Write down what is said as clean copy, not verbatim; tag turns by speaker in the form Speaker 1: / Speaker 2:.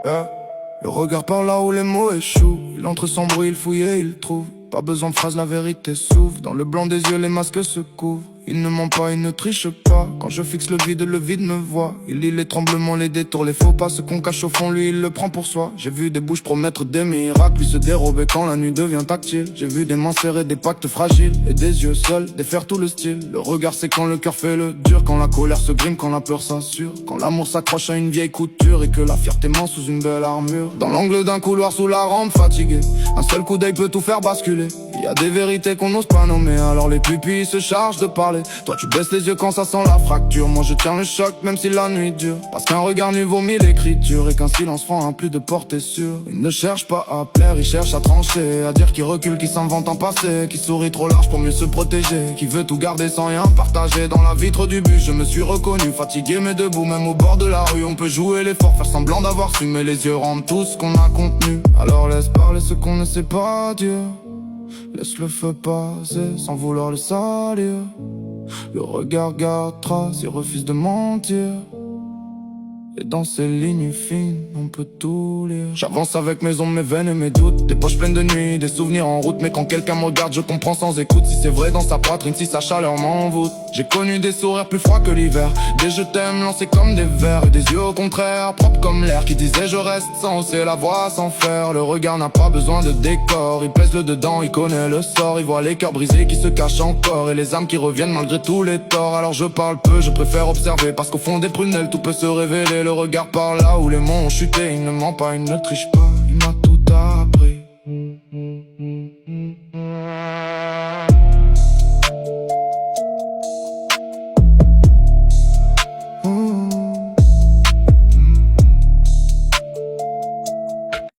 Speaker 1: Yeah. Le regard par là où les mots échouent. Il entre sans bruit, il fouille et il trouve. Pas besoin de phrases, la vérité s'ouvre. Dans le blanc des yeux, les masques se couvrent. Il ne ment pas, il ne triche pas. Quand je fixe le vide me voit. Il lit les tremblements, les détours, les faux pas. Ce qu'on cache au fond, lui, il le prend pour soi. J'ai vu des bouches promettre des miracles, lui se dérober quand la nuit devient tactile. J'ai vu des mains serrer, des pactes fragiles, et des yeux seuls défaire tout le style. Le regard c'est quand le cœur fait le dur, quand la colère se grime, quand la peur s'assure, quand l'amour s'accroche à une vieille couture et que la fierté ment sous une belle armure. Dans l'angle d'un couloir sous la rampe fatiguée, un seul coup d'œil peut tout faire basculer. Il y a des vérités qu'on n'ose pas nommer, alors les pupilles se chargent de parler. Toi tu baisses les yeux quand ça sent la fracture, moi je tiens le choc même si la nuit dure. Parce qu'un regard nu vaut mille écritures et qu'un silence franc a plus de portée sûre. Il ne cherche pas à plaire, il cherche à trancher, à dire qu'il recule, qu'il s'invente en passé, qu'il sourit trop large pour mieux se protéger, qui veut tout garder sans rien partager. Dans la vitre du bus je me suis reconnu, fatigué mais debout, même au bord de la rue. On peut jouer l'effort, faire semblant d'avoir su, mais les yeux rendent tout ce qu'on a contenu. Alors laisse parler ce qu'on ne sait pas dire, laisse le feu passer sans vouloir le salir. Le regard garde trace, il refuse de mentir. Et dans ces lignes fines, on peut tout lire. J'avance avec mes ombres, mes veines et mes doutes. Des poches pleines de nuit, des souvenirs en route. Mais quand quelqu'un me regarde, je comprends sans écoute. Si c'est vrai dans sa poitrine, si sa chaleur m'envoûte. J'ai connu des sourires plus froids que l'hiver, des je t'aime lancés comme des vers, et des yeux au contraire, propres comme l'air, qui disaient je reste sans hausser la voix, sans faire. Le regard n'a pas besoin de décor, il pèse le dedans, il connaît le sort. Il voit les cœurs brisés qui se cachent encore, et les âmes qui reviennent malgré tous les torts. Alors je parle peu, je préfère observer, parce qu'au fond des prunelles tout peut se révéler. Le regard par là où les mots ont chuté, il ne ment pas, il ne triche pas.